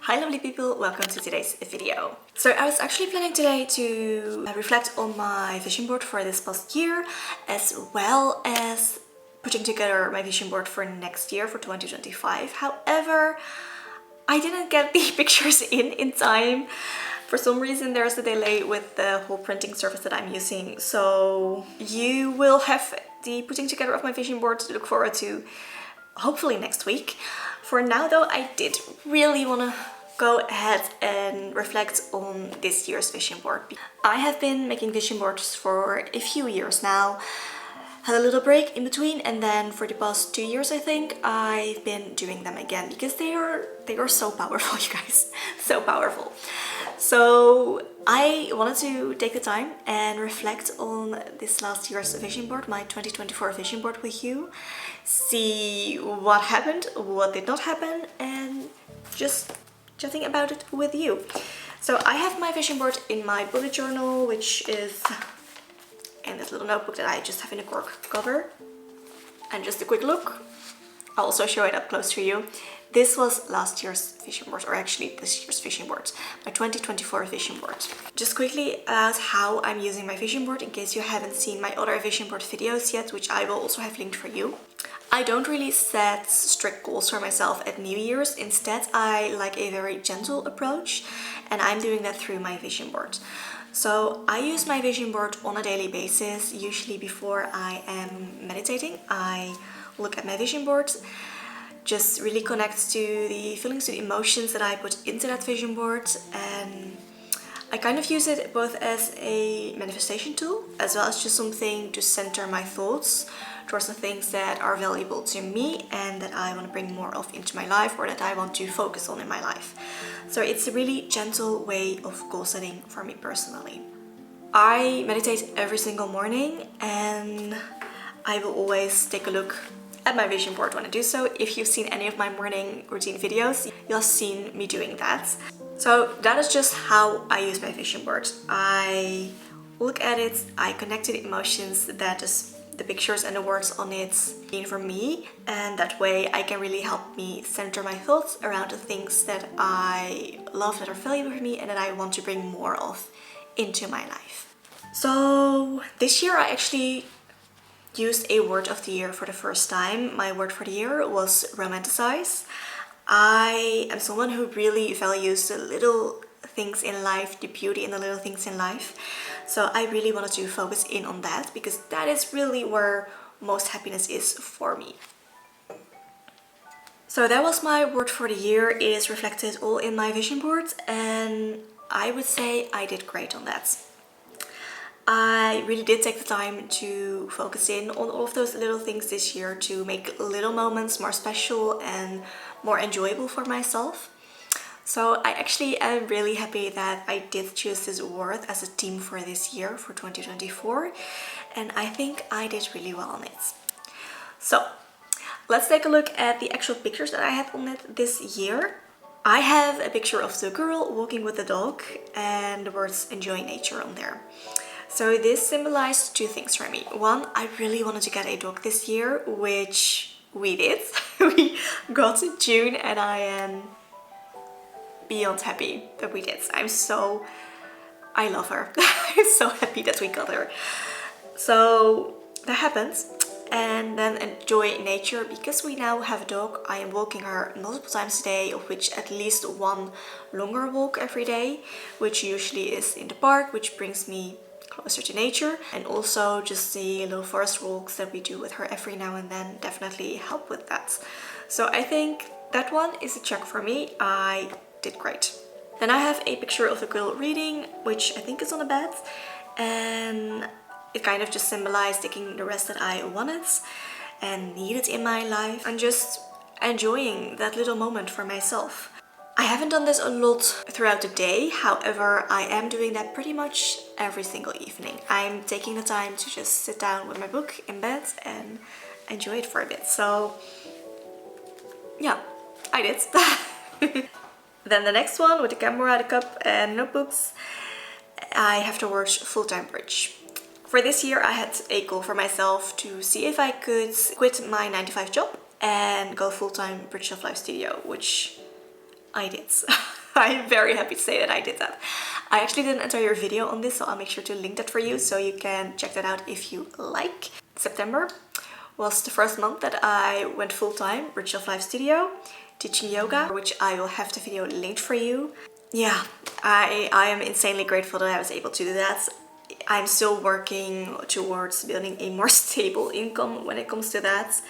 Hi lovely people, welcome to today's video. So I was actually planning today to reflect on my vision board for this past year, as well as putting together my vision board for next year, for 2025. However, I didn't get the pictures in time. For some reason there's a delay with the whole printing service that I'm using, so you will have the putting together of my vision board to look forward to hopefully next week. For now though, I did really want to go ahead and reflect on this year's vision board. I have been making vision boards for a few years now, had a little break in between, and then for the past 2 years I think I've been doing them again because they are so powerful, you guys, so powerful. So I wanted to take the time and reflect on this last year's vision board, my 2024 vision board with you, see what happened, what did not happen, and just chatting about it with you. So I have my vision board in my bullet journal, which is in this little notebook that I just have in a cork cover. And just a quick look, I'll also show it up close to you. This was last year's vision board, or actually this year's vision board, my 2024 vision board. Just quickly about how I'm using my vision board in case you haven't seen my other vision board videos yet, which I will also have linked for you. I don't really set strict goals for myself at New Year's. Instead, I like a very gentle approach, and I'm doing that through my vision board. So I use my vision board on a daily basis. Usually before I am meditating, I look at my vision board, just really connect to the feelings, to the emotions that I put into that vision board, and I kind of use it both as a manifestation tool as well as just something to center my thoughts towards the things that are valuable to me and that I want to bring more of into my life, or that I want to focus on in my life. So it's a really gentle way of goal setting for me personally. I meditate every single morning, and I will always take a look at my vision board when I do so. If you've seen any of my morning routine videos, you'll have seen me doing that. So that is just how I use my vision board. I look at it, I connect to the emotions that is the pictures and the words on it mean for me, and that way I can really help me center my thoughts around the things that I love, that are valuable for me, and that I want to bring more of into my life. So this year I actually used a word of the year for the first time. My word for the year was romanticize. I am someone who really values the little things in life, the beauty in the little things in life. So I really wanted to focus in on that because that is really where most happiness is for me. So that was my word for the year. It is reflected all in my vision board, and I would say I did great on that. I really did take the time to focus in on all of those little things this year to make little moments more special and more enjoyable for myself. So I actually am really happy that I did choose this word as a theme for this year, for 2024, and I think I did really well on it. So let's take a look at the actual pictures that I had on it this year. I have a picture of the girl walking with the dog and the words "enjoy nature" on there. So this symbolized two things for me. One, I really wanted to get a dog this year, which we did. We got in June, and I am beyond happy that we did. I love her. I'm so happy that we got her. So that happened. And then enjoy nature, because we now have a dog. I am walking her multiple times a day, of which at least one longer walk every day, which usually is in the park, which brings me closer to nature, and also just the little forest walks that we do with her every now and then definitely help with that. So I think that one is a check for me. I did great. Then I have a picture of a girl reading, which I think is on a bed, and it kind of just symbolized taking the rest that I wanted and needed in my life and just enjoying that little moment for myself. I haven't done this a lot throughout the day, however, I am doing that pretty much every single evening. I'm taking the time to just sit down with my book in bed and enjoy it for a bit. So yeah, I did. Then the next one, with the camera, the cup and notebooks, I have the words full-time bridge. For this year I had a goal for myself to see if I could quit my 9-to-5 job and go full-time Bridge of Life studio, which I did. I'm very happy to say that I did that. I actually did an entire video on this, so I'll make sure to link that for you so you can check that out if you like. September was the first month that I went full-time Rich Shelf Life Studio teaching yoga, which I will have the video linked for you. Yeah, I am insanely grateful that I was able to do that. I'm still working towards building a more stable income when it comes to that.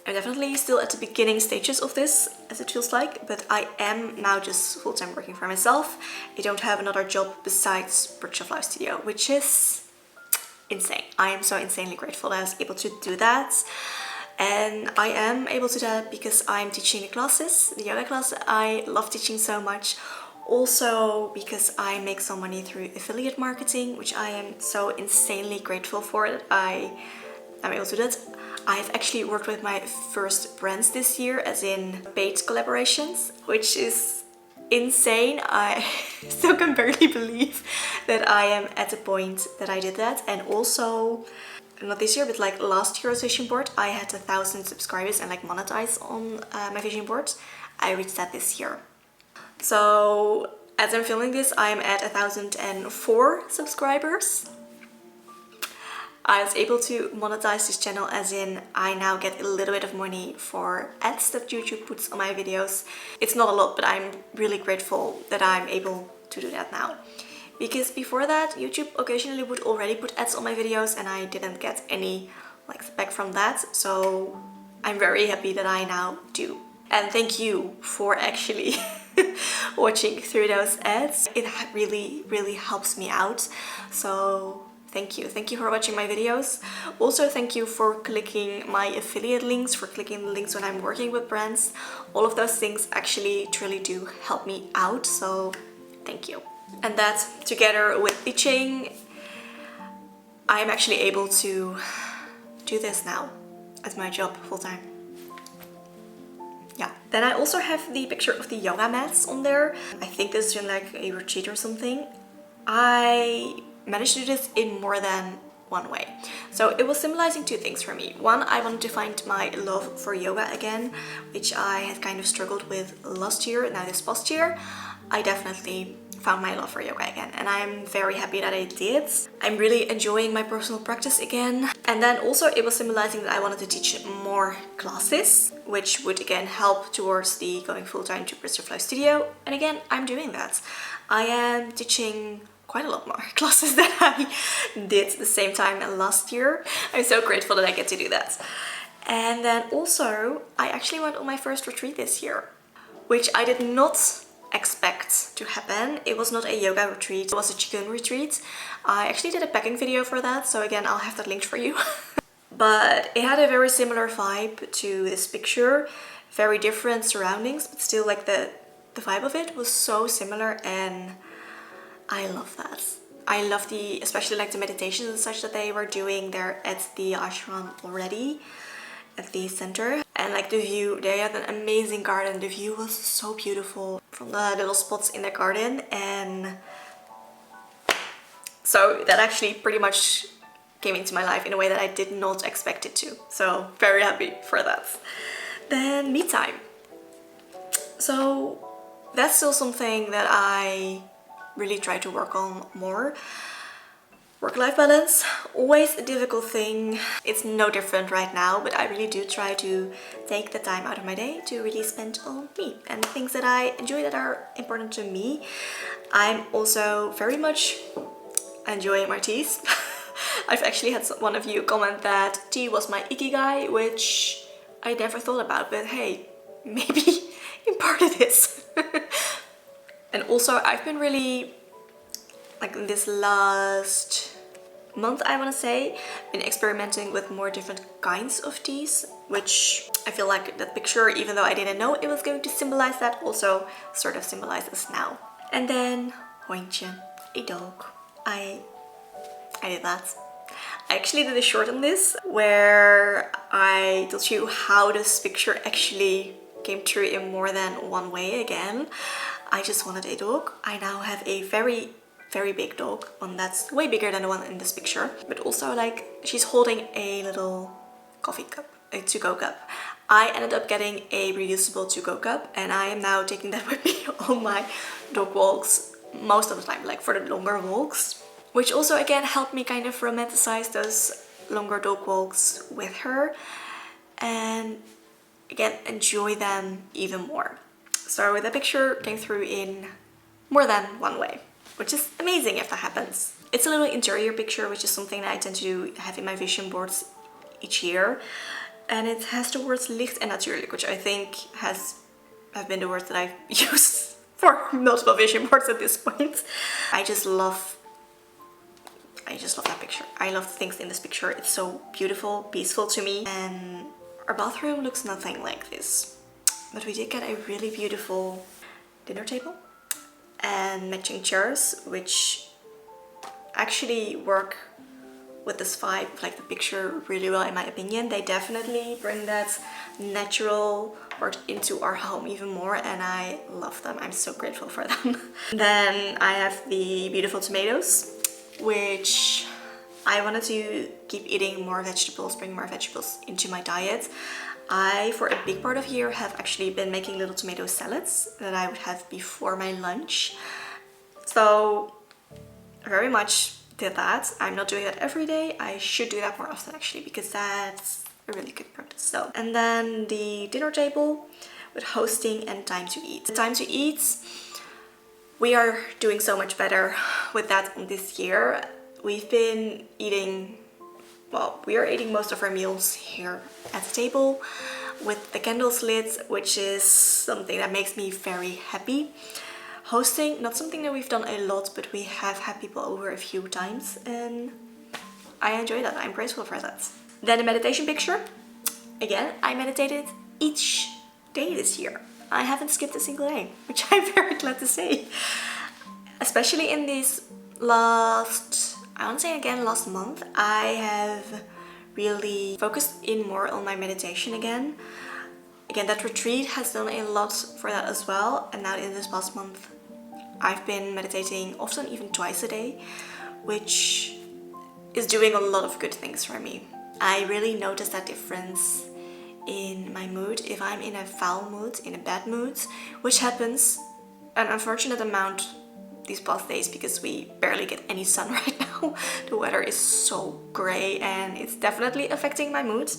I'm definitely still at the beginning stages of this, as it feels like, but I am now just full-time working for myself. I don't have another job besides Rich Shelf Life Studio, which is insane. I am so insanely grateful that I was able to do that. And I am able to do that because I'm teaching the classes, the yoga class. I love teaching so much. Also because I make some money through affiliate marketing, which I am so insanely grateful for that I'm able to do that. I've actually worked with my first brands this year, as in paid collaborations, which is insane. I still can barely believe that I am at the point that I did that. And also, not this year, but like last year's vision board, I had 1,000 subscribers and like monetize on my vision board. I reached that this year. So as I'm filming this, I'm at 1,004 subscribers. I was able to monetize this channel, as in I now get a little bit of money for ads that YouTube puts on my videos. It's not a lot, but I'm really grateful that I'm able to do that now. Because before that, YouTube occasionally would already put ads on my videos and I didn't get any like back from that. So I'm very happy that I now do. And thank you for actually watching through those ads. It really, really helps me out. So thank you. Thank you for watching my videos. Also, thank you for clicking my affiliate links, for clicking the links when I'm working with brands. All of those things actually truly do help me out. So thank you. And that, together with teaching, I'm actually able to do this now as my job full-time. Yeah. Then I also have the picture of the yoga mats on there. I think this is in like a retreat or something. I managed to do this in more than one way. So it was symbolizing two things for me. One, I wanted to find my love for yoga again, which I had kind of struggled with last year. Now this past year, I definitely found my love for yoga again, and I'm very happy that I did. I'm really enjoying my personal practice again. And then also it was symbolizing that I wanted to teach more classes, which would again help towards the going full-time to Rich Shelf Life Studio. And again, I'm doing that. I am teaching quite a lot more classes than I did the same time last year. I'm so grateful that I get to do that. And then also, I actually went on my first retreat this year, which I did not expect to happen. It was not a yoga retreat, it was a Qigong retreat. I actually did a packing video for that, so again, I'll have that linked for you. But it had a very similar vibe to this picture, very different surroundings, but still like the vibe of it was so similar, and I love that. I love especially like the meditations and such that they were doing there at the ashram already, at the center. And like the view, they had an amazing garden. The view was so beautiful from the little spots in the garden. And so that actually pretty much came into my life in a way that I did not expect it to. So very happy for that. Then me time. So that's still something that I really try to work on more. Work-life balance, always a difficult thing. It's no different right now, but I really do try to take the time out of my day to really spend on me and the things that I enjoy that are important to me. I'm also very much enjoying my teas. I've actually had one of you comment that tea was my ikigai, which I never thought about, but hey, maybe in part it is. And also I've been really, like in this last month, I want to say, been experimenting with more different kinds of teas, which I feel like that picture, even though I didn't know it was going to symbolize that, also sort of symbolizes now. And then hondje, a dog. I did that. I actually did a short on this where I told you how this picture actually came true in more than one way again. I just wanted a dog. I now have a very big dog, one that's way bigger than the one in this picture, but also like she's holding a little coffee cup, a to-go cup. I ended up getting a reusable to-go cup, and I am now taking that with me on my dog walks most of the time, like for the longer walks, which also again helped me kind of romanticize those longer dog walks with her and again enjoy them even more. So that picture came through in more than one way, which is amazing if that happens. It's a little interior picture, which is something that I tend to have in my vision boards each year, and it has the words licht en natuurlijk, which I think have been the words that I've used for multiple vision boards at this point. I just love that picture. I love the things in this picture. It's so beautiful, peaceful to me, and our bathroom looks nothing like this. But we did get a really beautiful dinner table and matching chairs, which actually work with this vibe of like the picture really well in my opinion. They definitely bring that natural part into our home even more, and I love them. I'm so grateful for them. Then I have the beautiful tomatoes, which I wanted to keep eating more vegetables, bring more vegetables into my diet. I, for a big part of the year, have actually been making little tomato salads that I would have before my lunch. So very much did that. I'm not doing that every day. I should do that more often actually, because that's a really good practice. So, and then the dinner table with hosting and time to eat. The time to eat, we are doing so much better with that this year. We've been eating, well, we are eating most of our meals here at the table with the candles lit, which is something that makes me very happy. Hosting, not something that we've done a lot, but we have had people over a few times and I enjoy that. I'm grateful for that. Then the meditation picture. Again, I meditated each day this year. I haven't skipped a single day, which I'm very glad to say. Especially in these last month, I have really focused in more on my meditation again. Again, that retreat has done a lot for that as well. And now in this past month, I've been meditating often, even twice a day, which is doing a lot of good things for me. I really notice that difference in my mood. If I'm in a foul mood, in a bad mood, which happens an unfortunate amount these past days because we barely get any sun right now. The weather is so grey and it's definitely affecting my mood.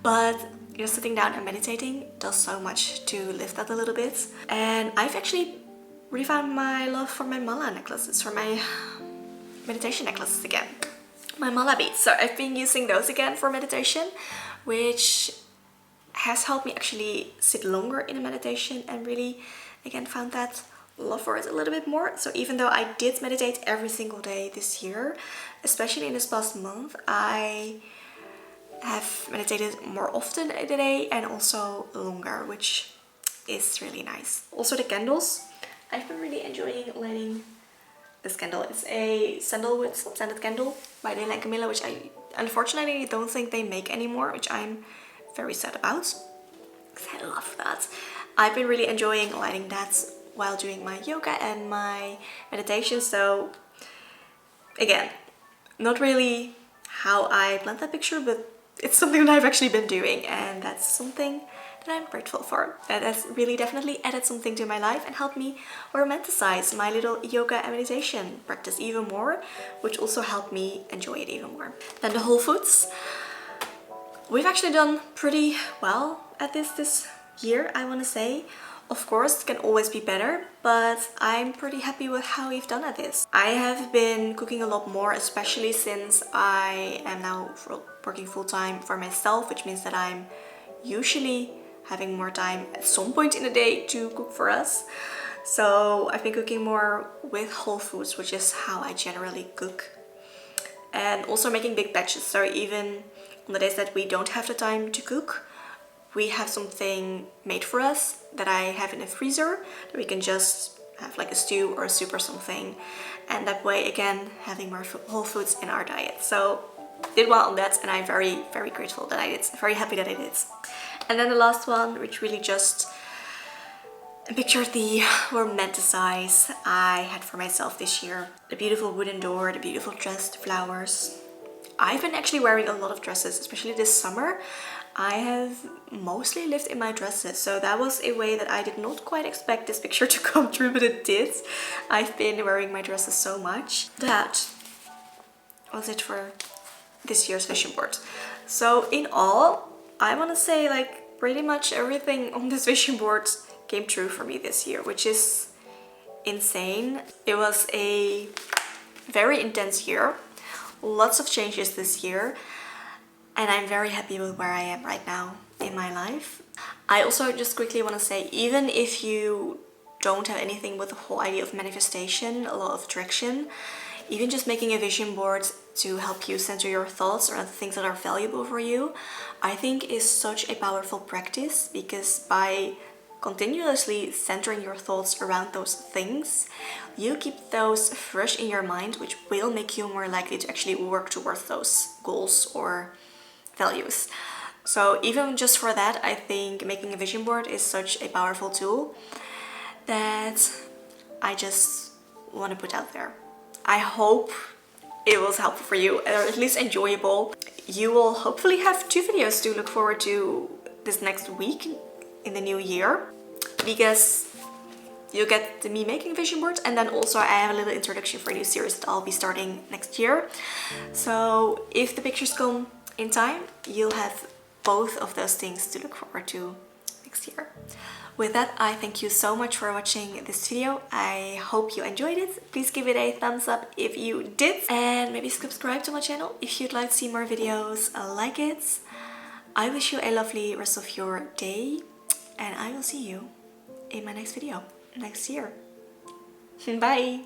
But just sitting down and meditating does so much to lift that a little bit. And I've actually refound my love for my mala necklaces, for my meditation necklaces again. My mala beads. So I've been using those again for meditation, which has helped me actually sit longer in a meditation and really again found that love for it a little bit more. So even though I did meditate every single day this year, especially in this past month, I have meditated more often a day and also longer, which is really nice. Also the candles. I've been really enjoying lighting this candle. It's a sandalwood scented candle by Leila & Camilla, which I unfortunately don't think they make anymore, which I'm very sad about because I love that. I've been really enjoying lighting that while doing my yoga and my meditation. So again, not really how I planned that picture, but it's something that I've actually been doing, and that's something that I'm grateful for. That has really definitely added something to my life and helped me romanticize my little yoga and meditation practice even more, which also helped me enjoy it even more. Then the Whole Foods. We've actually done pretty well at this year, I want to say. Of course, it can always be better, but I'm pretty happy with how we've done at this. I have been cooking a lot more, especially since I am now working full-time for myself, which means that I'm usually having more time at some point in the day to cook for us. So I've been cooking more with whole foods, which is how I generally cook. And also making big batches, so even on the days that we don't have the time to cook, we have something made for us that I have in the freezer that we can just have like a stew or a soup or something. And that way, again, having more whole foods in our diet. So did well on that, and I'm very, very grateful that I did. Very happy that I did. And then the last one, which really just pictured the romanticize I had for myself this year. The beautiful wooden door, the beautiful dress, the flowers. I've been actually wearing a lot of dresses, especially this summer. I have mostly lived in my dresses, so that was a way that I did not quite expect this picture to come true, but it did. I've been wearing my dresses so much. That was it for this year's vision board. So in all, I want to say like pretty much everything on this vision board came true for me this year, which is insane. It was a very intense year, lots of changes this year, and I'm very happy with where I am right now in my life. I also just quickly want to say, even if you don't have anything with the whole idea of manifestation, a law of attraction, even just making a vision board to help you center your thoughts around the things that are valuable for you, I think is such a powerful practice, because by continuously centering your thoughts around those things, you keep those fresh in your mind, which will make you more likely to actually work towards those goals or values. So even just for that, I think making a vision board is such a powerful tool that I just want to put out there. I hope it was helpful for you, or at least enjoyable. You will hopefully have 2 videos to look forward to this next week in the new year, because you get me making vision boards, and then also I have a little introduction for a new series that I'll be starting next year. So if the pictures come in time, you'll have both of those things to look forward to next year. With that, I thank you so much for watching this video. I hope you enjoyed it. Please give it a thumbs up if you did, and maybe subscribe to my channel if you'd like to see more videos like it. I wish you a lovely rest of your day, and I will see you in my next video next year. Bye!